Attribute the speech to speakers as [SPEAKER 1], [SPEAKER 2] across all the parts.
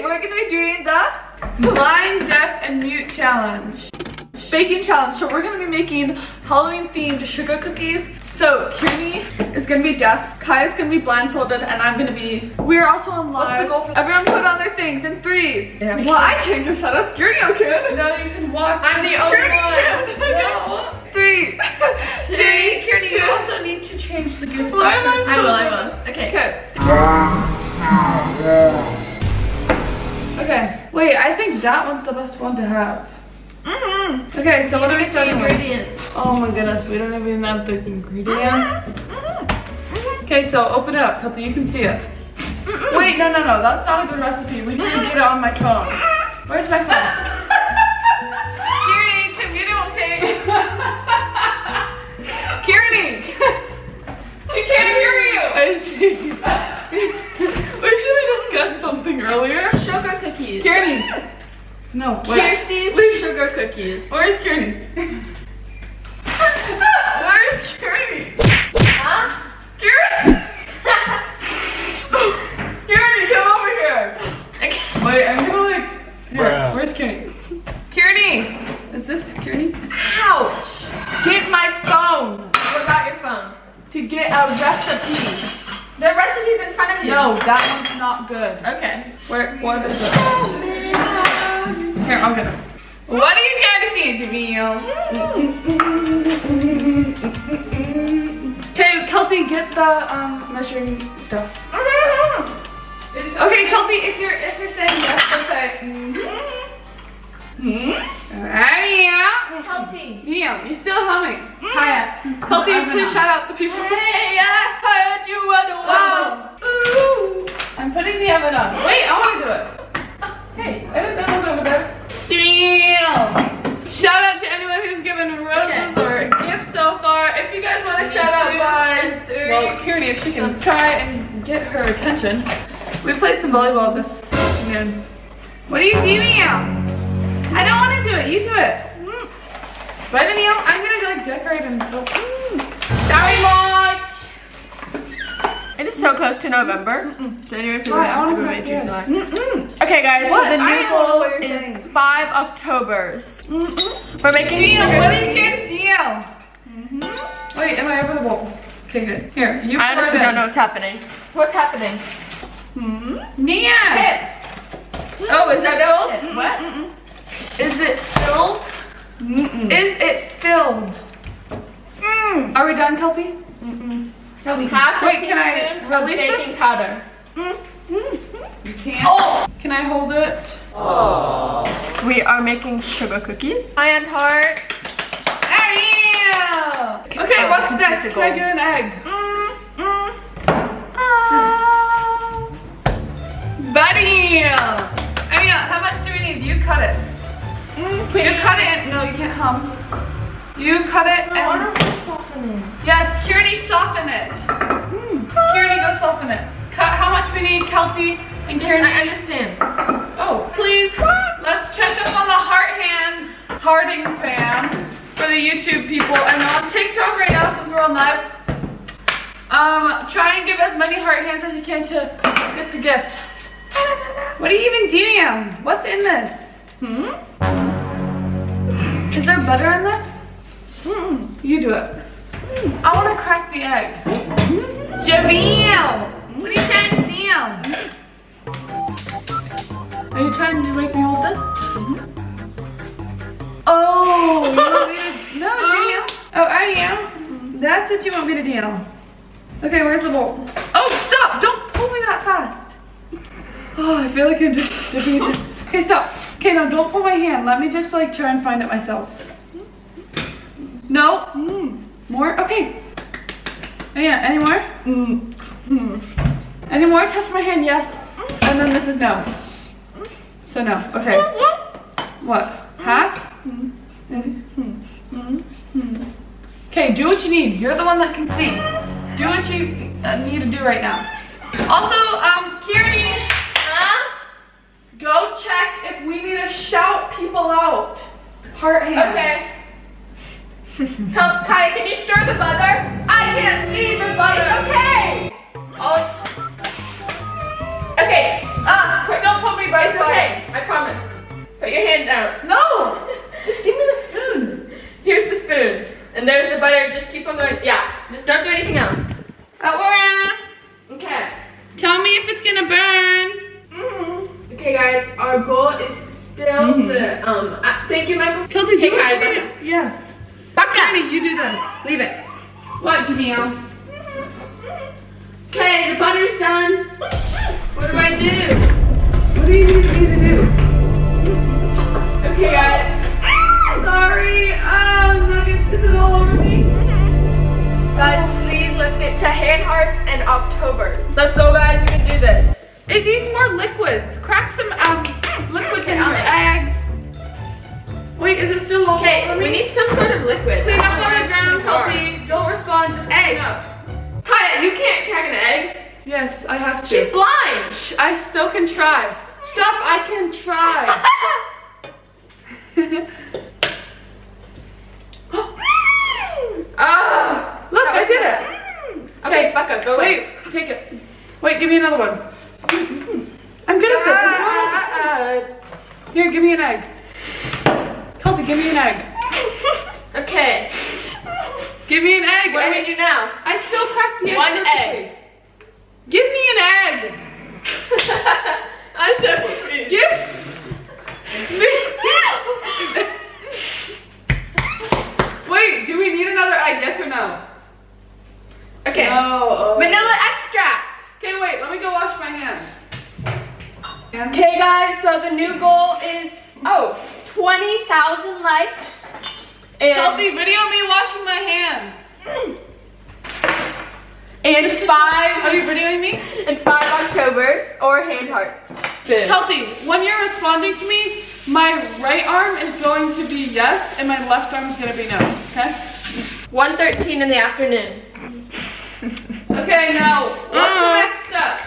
[SPEAKER 1] we're gonna be doing the blind, deaf, and mute challenge. Baking challenge. So we're gonna be making Halloween themed sugar cookies. So Kearney is gonna be deaf, Kaya's gonna be blindfolded, and I'm gonna be. We're also on live.
[SPEAKER 2] What's the goal for
[SPEAKER 1] everyone put on their things in 3.
[SPEAKER 2] Yeah.
[SPEAKER 1] Well, I can't give shout outs. Kearney can.
[SPEAKER 2] No, you can watch. I'm the only one. No.
[SPEAKER 1] 3.
[SPEAKER 2] 3. Kearney, you also need to change the gift.
[SPEAKER 1] Why am I so
[SPEAKER 2] I will. Okay. Okay. Wait, I think that one's the best one to have. Okay, so what are we starting with?
[SPEAKER 3] Ingredients.
[SPEAKER 2] Oh my goodness, we don't even have the ingredients. Okay, so open it up, Kelty, you can see it. Wait, no, that's not a good recipe. We need to get it on my phone. Where's my phone? Kearney, can you do okay? Kearney!
[SPEAKER 1] She can't hear you!
[SPEAKER 2] I see. We should have discussed something earlier.
[SPEAKER 3] Sugar cookies.
[SPEAKER 2] Kearney! No, wait.
[SPEAKER 3] KELTY'S sugar cookies.
[SPEAKER 2] Where's Kearney? Where's Kearney?
[SPEAKER 3] Huh?
[SPEAKER 2] Kearney! Kearney, come over here!
[SPEAKER 3] Okay.
[SPEAKER 2] Wait, I'm gonna like. Here, where's Kearney? Kearney! Is this Kearney?
[SPEAKER 3] Ouch.
[SPEAKER 2] Get my phone!
[SPEAKER 3] What about your phone?
[SPEAKER 2] To get a recipe.
[SPEAKER 3] The recipe's in front of you.
[SPEAKER 2] No, that one's not good.
[SPEAKER 3] Okay.
[SPEAKER 2] What is it? Here, I'll get it.
[SPEAKER 1] What are you trying to see, Jamil?
[SPEAKER 2] Okay, Kelty, get the measuring stuff. Okay, Kelty, if you're saying yes, we'll say
[SPEAKER 3] Kelty.
[SPEAKER 2] Yeah, you're still humming. Hiya. Kelty, please shout out the people.
[SPEAKER 3] Hey, I heard you were the one.
[SPEAKER 2] Ooh. I'm putting the oven on. Wait, I want to do it. Hey, I didn't know it was over there. Shout out to anyone who's given roses or gifts so far. If you guys want to shout out by, well, Kearney, if she can try and get her attention. We played some volleyball this afternoon. What are you doing? I don't want to do it. You do it. Right, Danielle? I'm gonna like decorate and. Sorry, March.
[SPEAKER 3] It is so close to November. January,
[SPEAKER 2] Why? I want to
[SPEAKER 3] February,
[SPEAKER 2] go
[SPEAKER 3] March, June, July. Okay, guys.
[SPEAKER 2] What?
[SPEAKER 3] So the
[SPEAKER 2] I
[SPEAKER 3] new
[SPEAKER 2] don't know
[SPEAKER 3] goal
[SPEAKER 2] what you're
[SPEAKER 3] is
[SPEAKER 2] saying.
[SPEAKER 3] 5 Octobers. We're making
[SPEAKER 1] Jamil,
[SPEAKER 3] sugar
[SPEAKER 1] what are you
[SPEAKER 3] cookies.
[SPEAKER 1] trying to see?
[SPEAKER 2] Wait, am I over the bowl? Okay, good. Here, you
[SPEAKER 3] I
[SPEAKER 2] pour it
[SPEAKER 3] honestly
[SPEAKER 2] in.
[SPEAKER 3] don't know what's happening. What's happening?
[SPEAKER 2] Nia!
[SPEAKER 1] Oh, is that filled?
[SPEAKER 3] What?
[SPEAKER 2] Is it filled? Is it filled? Are we done, Kelty?
[SPEAKER 3] Half
[SPEAKER 2] Wait,
[SPEAKER 3] a
[SPEAKER 2] can I
[SPEAKER 3] teaspoon of
[SPEAKER 2] release
[SPEAKER 3] baking
[SPEAKER 2] this?
[SPEAKER 3] powder.
[SPEAKER 1] You can't.
[SPEAKER 2] Oh! Can I hold it?
[SPEAKER 3] We are making sugar cookies. And heart.
[SPEAKER 1] Ariel!
[SPEAKER 2] Okay, what's next? Can I do an egg?
[SPEAKER 1] Buddy! Ariel, how much do we need? You cut it. You cut it.
[SPEAKER 2] No, you can't hum. You cut it and...
[SPEAKER 3] Softening.
[SPEAKER 2] Yes, Kearney, soften it. Kearney, go soften it. Cut how much we need, Kelty and
[SPEAKER 3] Yes,
[SPEAKER 2] Kearney.
[SPEAKER 3] I understand.
[SPEAKER 2] Oh, please, let's check up on the heart hands Harding fam for the YouTube people. And on TikTok right now, since we're on live, try and give as many heart hands as you can to get the gift. What are you even doing? What's in this? Is there butter in this? You do it. I want to crack the egg. Jamil, what are you trying to see? Are you trying to make me hold this? Oh, you want me to? No, Jamil. Oh, are you? That's what you want me to do. Okay, where's the bowl? Oh, stop! Don't pull me that fast. Oh, I feel like I'm just defeated. Okay, stop. Okay, no, don't pull my hand. Let me just like try and find it myself. No? More? Okay. Yeah, any more? Any more? Touch my hand, yes. And then this is no. So no, okay. What? Half? Okay, do what you need. You're the one that can see. Do what you need to do right now. Also, Kearney, go check if we need to shout people out. Heart hands.
[SPEAKER 3] Okay. Kaya, can you stir the butter? I can't see the butter. Okay. Okay.
[SPEAKER 2] Don't put me right
[SPEAKER 3] our goal is still the thank you, Michael.
[SPEAKER 2] Kelty, do you want
[SPEAKER 3] Kaya,
[SPEAKER 2] to do it? Yes.
[SPEAKER 3] Baka.
[SPEAKER 2] You do this.
[SPEAKER 3] Leave it.
[SPEAKER 2] What, Jamil?
[SPEAKER 3] Okay, the butter's done. What do I do?
[SPEAKER 2] What do you need me to do?
[SPEAKER 3] Okay, guys.
[SPEAKER 2] Sorry. Oh, nuggets. Is it all over me?
[SPEAKER 3] Guys, please, let's get to hand hearts in October. Let's go, guys. We can do this.
[SPEAKER 2] It needs more liquids. Crack some liquids in your eggs. Wait, is it still all
[SPEAKER 3] Okay,
[SPEAKER 2] over me?
[SPEAKER 3] we need some sort of liquid.
[SPEAKER 2] Clean up on the ground, Kelty. Don't respond, just clean up.
[SPEAKER 3] Kaya, you can't crack an egg.
[SPEAKER 2] Yes, I have to.
[SPEAKER 3] She's blind.
[SPEAKER 2] I still can try. Stop, I can try. Look, I did it.
[SPEAKER 3] Okay, Becca, go
[SPEAKER 2] Wait, take it. Wait, give me another one. I'm good at this. Here, give me an egg. Kelty, give me an egg.
[SPEAKER 3] Okay.
[SPEAKER 2] Give me an egg.
[SPEAKER 3] What do we do now?
[SPEAKER 2] I still cracked the egg.
[SPEAKER 3] One
[SPEAKER 2] perfectly.
[SPEAKER 3] egg.
[SPEAKER 2] Give me an egg.
[SPEAKER 3] I'm so confused.
[SPEAKER 2] Give me. Wait, do we need another egg? Yes or no?
[SPEAKER 3] Okay.
[SPEAKER 2] No.
[SPEAKER 3] Vanilla extract.
[SPEAKER 2] Okay, wait. Let me go wash my hands.
[SPEAKER 3] Okay, guys. So the new goal is 20,000 likes. And
[SPEAKER 2] Kelty, video me washing my hands.
[SPEAKER 3] And
[SPEAKER 2] Are
[SPEAKER 3] five
[SPEAKER 2] you videoing me?
[SPEAKER 3] and 5 Octobers or hand hearts.
[SPEAKER 2] Kelty, when you're responding to me, my right arm is going to be yes, and my left arm is going to be no. Okay?
[SPEAKER 3] 1:13 in the afternoon.
[SPEAKER 2] Okay, now what's the next step?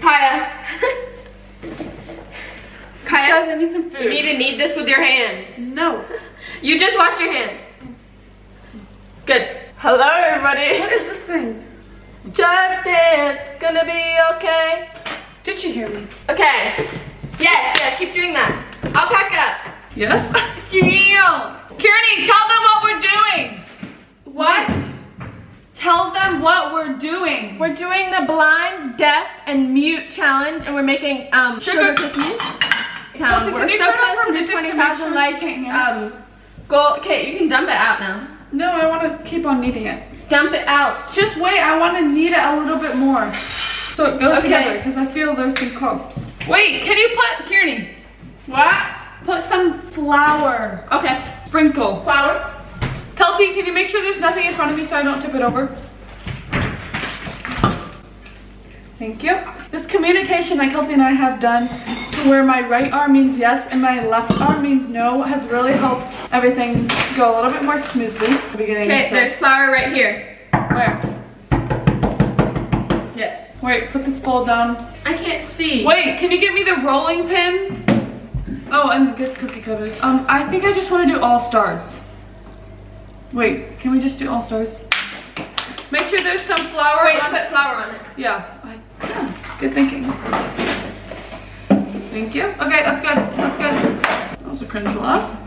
[SPEAKER 3] Kaya. Kaya,
[SPEAKER 2] Guys, I need some food.
[SPEAKER 3] you need to knead this with your hands.
[SPEAKER 2] No.
[SPEAKER 3] You just washed your hand. Good. Hello, everybody.
[SPEAKER 2] What is this thing?
[SPEAKER 3] Just dance, gonna be okay.
[SPEAKER 2] Did you hear me?
[SPEAKER 3] Okay. Yes, keep doing that. I'll pack up.
[SPEAKER 2] Yes? Kearney, tell them what we're doing.
[SPEAKER 3] What?
[SPEAKER 2] Tell them what we're doing.
[SPEAKER 3] We're doing the blind, deaf, and mute challenge, and we're making sugar cookies.
[SPEAKER 2] Kelty,
[SPEAKER 3] We're
[SPEAKER 2] can you
[SPEAKER 3] so
[SPEAKER 2] turn
[SPEAKER 3] close
[SPEAKER 2] off
[SPEAKER 3] to
[SPEAKER 2] her
[SPEAKER 3] the
[SPEAKER 2] music to make
[SPEAKER 3] 20,000
[SPEAKER 2] sure she
[SPEAKER 3] likes.
[SPEAKER 2] can't hear?
[SPEAKER 3] Goal. Okay, you can dump it out now.
[SPEAKER 2] No, I want to keep on kneading it.
[SPEAKER 3] Dump it out.
[SPEAKER 2] Just wait, I want to knead it a little bit more. So it goes
[SPEAKER 3] Okay.
[SPEAKER 2] together, because I feel there's some clumps. Wait, can you put, Kearney,
[SPEAKER 3] What?
[SPEAKER 2] put some flour.
[SPEAKER 3] Okay.
[SPEAKER 2] Sprinkle.
[SPEAKER 3] Flour.
[SPEAKER 2] Kelty, can you make sure there's nothing in front of me so I don't tip it over? Thank you. This communication that Kelty and I have done to where my right arm means yes and my left arm means no has really helped everything go a little bit more smoothly at the beginning.
[SPEAKER 3] Okay, there's flour right here.
[SPEAKER 2] Where?
[SPEAKER 3] Yes.
[SPEAKER 2] Wait, put this bowl down.
[SPEAKER 3] I can't see.
[SPEAKER 2] Wait, can you get me the rolling pin? Oh, and get cookie cutters. I think I just want to do all stars. Wait, can we just do all stars? Make sure there's some flour.
[SPEAKER 3] Wait, put flour on it.
[SPEAKER 2] Yeah. Good thinking. Thank you. Okay, that's good. That's good. That was a cringe laugh.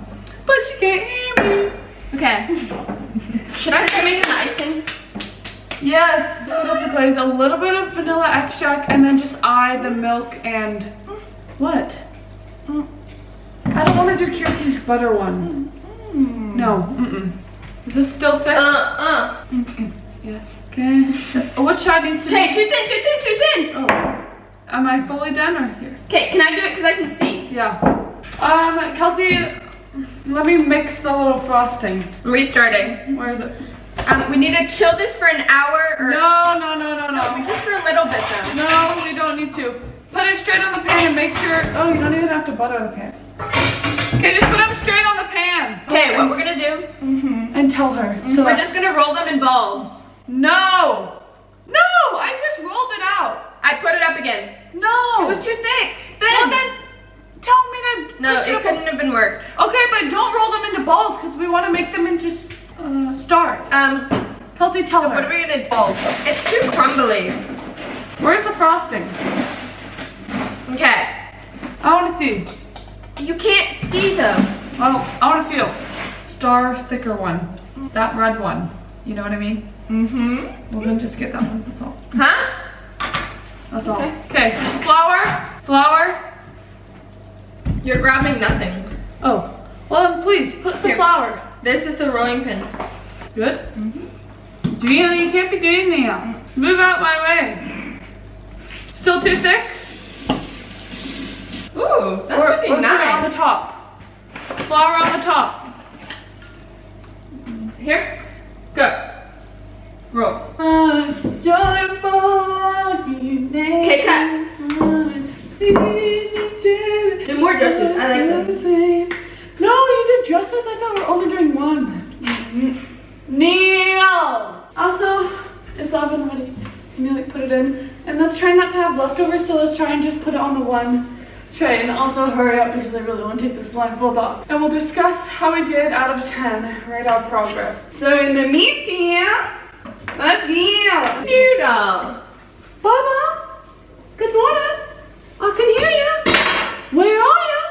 [SPEAKER 2] But she can't hear me.
[SPEAKER 3] Okay. Should I start making the icing?
[SPEAKER 2] Yes. As good as the glaze. A little bit of vanilla extract and then just the milk and what? I don't want to do Kirsty's butter one. No. Is this still thick? Okay. Yes. Okay. Which side needs to be?
[SPEAKER 3] Okay, too thin, too thin, too thin.
[SPEAKER 2] Oh. Am I fully done or here?
[SPEAKER 3] Okay, can I do it because I can see?
[SPEAKER 2] Yeah. Kelty, let me mix the little frosting.
[SPEAKER 3] I'm restarting.
[SPEAKER 2] Where is it?
[SPEAKER 3] We need to chill this for an hour or
[SPEAKER 2] No.
[SPEAKER 3] just for a little bit though.
[SPEAKER 2] No, we don't need to. Put it straight on the pan and make sure. Oh, you don't even have to butter the pan. Okay, just put them straight on the pan.
[SPEAKER 3] Okay, what we're gonna do?
[SPEAKER 2] And tell her. So
[SPEAKER 3] We're just gonna roll them in balls.
[SPEAKER 2] No, I just rolled it out.
[SPEAKER 3] I put it up again.
[SPEAKER 2] No.
[SPEAKER 3] It was too thick.
[SPEAKER 2] Well then, tell me to.
[SPEAKER 3] No, it couldn't have been worked.
[SPEAKER 2] Okay, but don't roll them into balls because we want to make them into stars. Kelty, tell her.
[SPEAKER 3] What are we gonna do? It's too crumbly.
[SPEAKER 2] Where's the frosting?
[SPEAKER 3] Okay.
[SPEAKER 2] I want to see.
[SPEAKER 3] You can't see though.
[SPEAKER 2] Well, I want to feel. Star thicker one. That red one. You know what I mean? Well then just get that one, that's all.
[SPEAKER 3] Huh?
[SPEAKER 2] That's all. Okay, flour, Flour?
[SPEAKER 3] You're grabbing nothing.
[SPEAKER 2] Oh. Well then please, put some flour.
[SPEAKER 3] This is the rolling pin.
[SPEAKER 2] Good? Gina, you can't be doing that. Move out my way. Still too thick?
[SPEAKER 3] Ooh, that's
[SPEAKER 2] Or
[SPEAKER 3] really
[SPEAKER 2] put it on
[SPEAKER 3] nice.
[SPEAKER 2] the top. Flour on the top.
[SPEAKER 3] Here, go. Roll.
[SPEAKER 2] Okay,
[SPEAKER 3] cut. Do more dresses, I like them.
[SPEAKER 2] No, you did dresses? I thought we were only doing one. Neil! Also, is the oven ready? Can you like put it in? And let's try not to have leftovers, so let's try and just put it on the one tray. And also hurry up because I really want to take this blindfold off. And we'll discuss how we did out of 10, rate our progress. So in the meantime, let's Neil.
[SPEAKER 3] Noodle.
[SPEAKER 2] Baba, good morning. I can hear you. Where are you?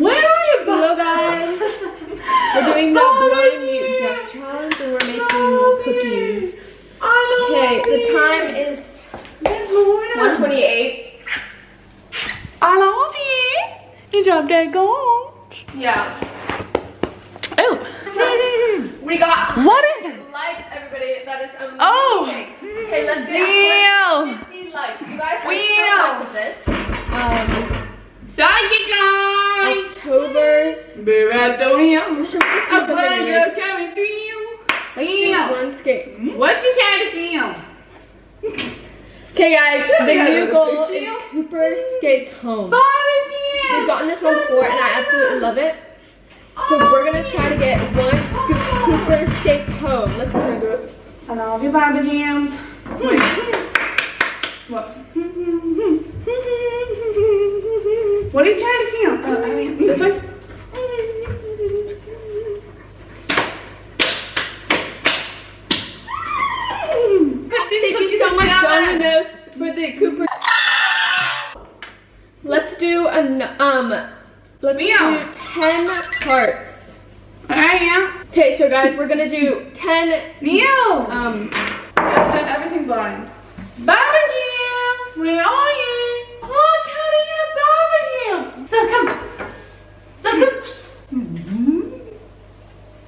[SPEAKER 2] Where are you, Baba?
[SPEAKER 3] Hello guys. We're doing the blind mute deaf challenge and we're making cookies. Okay, the time is 1:28.
[SPEAKER 2] I love you. You dropped that gold.
[SPEAKER 3] Yeah.
[SPEAKER 2] Oh.
[SPEAKER 3] We got
[SPEAKER 2] What is it?
[SPEAKER 3] likes, everybody. That is amazing.
[SPEAKER 2] Oh.
[SPEAKER 3] Okay, let's get
[SPEAKER 2] Neil.
[SPEAKER 3] 50 likes. You guys have
[SPEAKER 2] Neil.
[SPEAKER 3] so much of this.
[SPEAKER 2] Psychic guys.
[SPEAKER 3] October's. We should just do something nice.
[SPEAKER 2] coming to you.
[SPEAKER 3] One skate.
[SPEAKER 2] What you trying to see him?
[SPEAKER 3] Okay guys, the new goal is Cooper skates home. We've gotten this one before and I absolutely love it. So we're gonna try to get one Cooper skates home. Let's try to do it.
[SPEAKER 2] I love you, Baba Jams. Wait. What? What are you trying to see him? I mean, this way?
[SPEAKER 3] Thank you so much, Domino's, for the Cooper. Let's do let's do 10 hearts.
[SPEAKER 2] Alright, yeah.
[SPEAKER 3] Okay, so guys, we're gonna do 10.
[SPEAKER 2] Neil! Yes, then everything's blind. Baba Jams, where are you? Oh, Teddy, Baba Jams. So come. Let's go.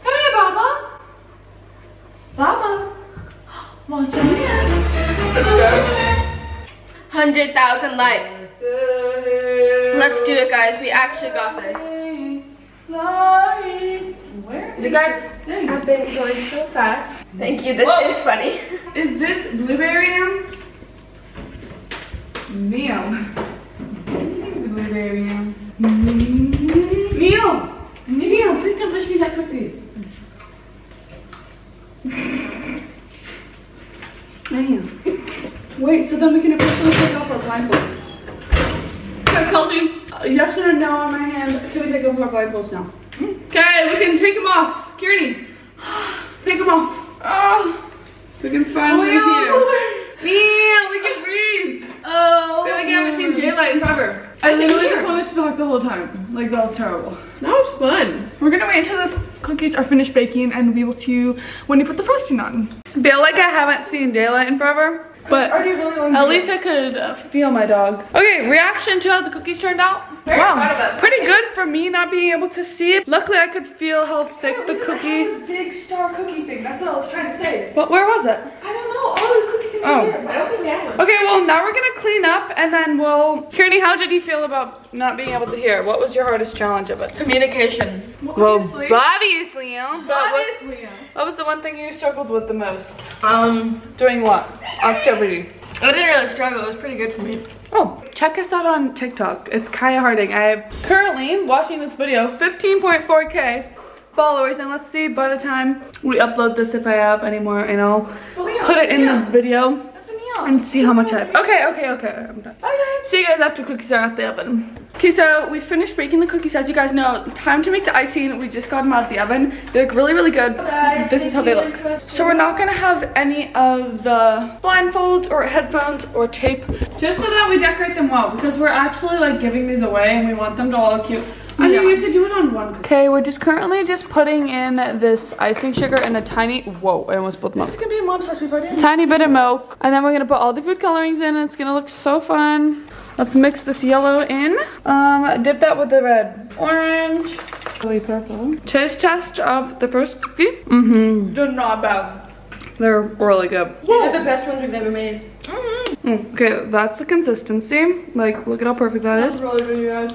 [SPEAKER 2] Come here, Baba. Baba. Watch out.
[SPEAKER 3] Let's go. 100,000 likes. Let's do it, guys. We actually got this.
[SPEAKER 2] Where?
[SPEAKER 3] You guys
[SPEAKER 2] sing.
[SPEAKER 3] have been going so fast. Thank you. This
[SPEAKER 2] Whoa.
[SPEAKER 3] is funny.
[SPEAKER 2] Is this blueberry yam? Neil. Blueberry yam. Neil! Neil, please don't push me that quickly. Wait, so then we can officially take off our blindfolds. Yes or no on my hand. Can we take off our blindfolds now? Okay, we can take them off. Kieran, take them off. Oh, we can finally hear. Neil, we can breathe. Oh. I feel like I haven't seen daylight in forever. I literally just wanted to talk the whole time. Like, that was terrible.
[SPEAKER 3] That was fun.
[SPEAKER 1] We're gonna wait until the cookies are finished baking and we will see you when you put the frosting on.
[SPEAKER 2] Feel like I haven't seen daylight in forever, but
[SPEAKER 1] Are you really
[SPEAKER 2] at least I could feel my dog. Okay, reaction to how the cookies turned out.
[SPEAKER 3] Very proud of
[SPEAKER 2] Wow,
[SPEAKER 3] us.
[SPEAKER 2] pretty good for me not being able to see it. Luckily, I could feel how thick the cookie.
[SPEAKER 1] Big star cookie thing, that's what I was trying to say.
[SPEAKER 2] But where was it?
[SPEAKER 1] I don't know, all the cookie things
[SPEAKER 2] Oh.
[SPEAKER 1] are here.
[SPEAKER 3] I don't think we have one.
[SPEAKER 2] Okay, well now we're gonna clean up and then we'll. Kieran, how did you feel about not being able to hear? What was your hardest challenge of it?
[SPEAKER 3] Communication.
[SPEAKER 2] Well,
[SPEAKER 1] Obviously.
[SPEAKER 2] obviously, yeah. But
[SPEAKER 1] Obviously.
[SPEAKER 2] what was the one thing you struggled with the most?
[SPEAKER 3] Doing
[SPEAKER 2] what? Activity.
[SPEAKER 3] I didn't really struggle. It was pretty good for me.
[SPEAKER 2] Oh, check us out on TikTok. It's Kaya Harding. I have currently watching this video 15.4K followers, and let's see by the time we upload this if I have any more, and I'll put it in the video
[SPEAKER 1] That's a neon.
[SPEAKER 2] and see how much I have. Okay, I'm done.
[SPEAKER 1] Okay.
[SPEAKER 2] See you guys after cookies are out the oven.
[SPEAKER 1] Okay, so we finished baking the cookies. As you guys know, time to make the icing. We just got them out of the oven. They look really, really good.
[SPEAKER 3] Guys,
[SPEAKER 1] This is how they look. So we're not gonna have any of the blindfolds or headphones or tape.
[SPEAKER 2] Just so that we decorate them well, because we're actually like giving these away and we want them to all look cute. I mean, we could do it on one cookie.
[SPEAKER 1] Okay, we're just currently putting in this icing sugar in a tiny, whoa, I almost spilled milk.
[SPEAKER 2] This is gonna be a montage. We've already
[SPEAKER 1] Tiny bit of milk. And then we're gonna put all the food colorings in and it's gonna look so fun. Let's mix this yellow in. Dip that with the red. Orange. Really purple. Taste test of the first cookie.
[SPEAKER 2] They're not bad.
[SPEAKER 1] They're really good.
[SPEAKER 3] These are the best ones we've ever made.
[SPEAKER 1] Okay, that's the consistency. Like, look at how perfect that is.
[SPEAKER 2] Really good, you guys.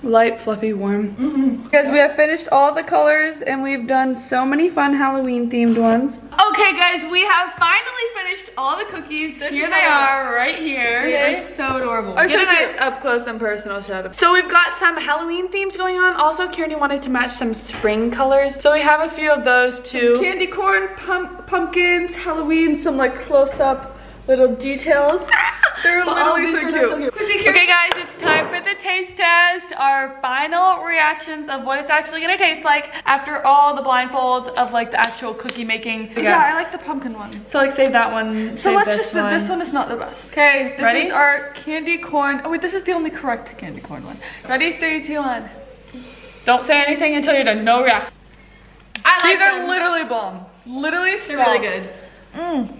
[SPEAKER 1] Light, fluffy, warm. Guys, we have finished all the colors and we've done so many fun Halloween themed ones. Okay guys, we have finally finished all the cookies. Here they are right here.
[SPEAKER 3] They are so adorable.
[SPEAKER 1] Get a nice up close and personal shot of. So we've got some Halloween themed going on. Also, Kieran wanted to match some spring colors. So we have a few of those too.
[SPEAKER 2] Candy corn, pumpkins, Halloween, some like close up little details. They're literally so cute.
[SPEAKER 1] Okay guys, it's time for the taste test. Our final reactions of what it's actually gonna taste like after all the blindfold of like the actual cookie making.
[SPEAKER 2] Yeah, I like the pumpkin one.
[SPEAKER 1] So like save that one.
[SPEAKER 2] So let's just say this one is not the best. Okay, this
[SPEAKER 1] Ready?
[SPEAKER 2] is our candy corn. Oh wait, this is the only correct candy corn one. Ready? 3, 2, 1.
[SPEAKER 1] Don't say anything until you're done. No reaction.
[SPEAKER 2] These are literally bomb. Literally
[SPEAKER 3] They're really good.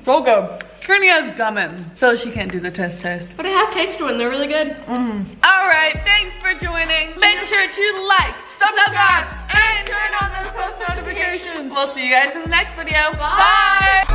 [SPEAKER 2] So good.
[SPEAKER 1] Kearney has gum in, so she can't do the test.
[SPEAKER 3] But I have tasted one. They're really good.
[SPEAKER 1] Alright, thanks for joining. Make sure to like, subscribe, and turn on those post notifications. We'll see you guys in the next video. Bye.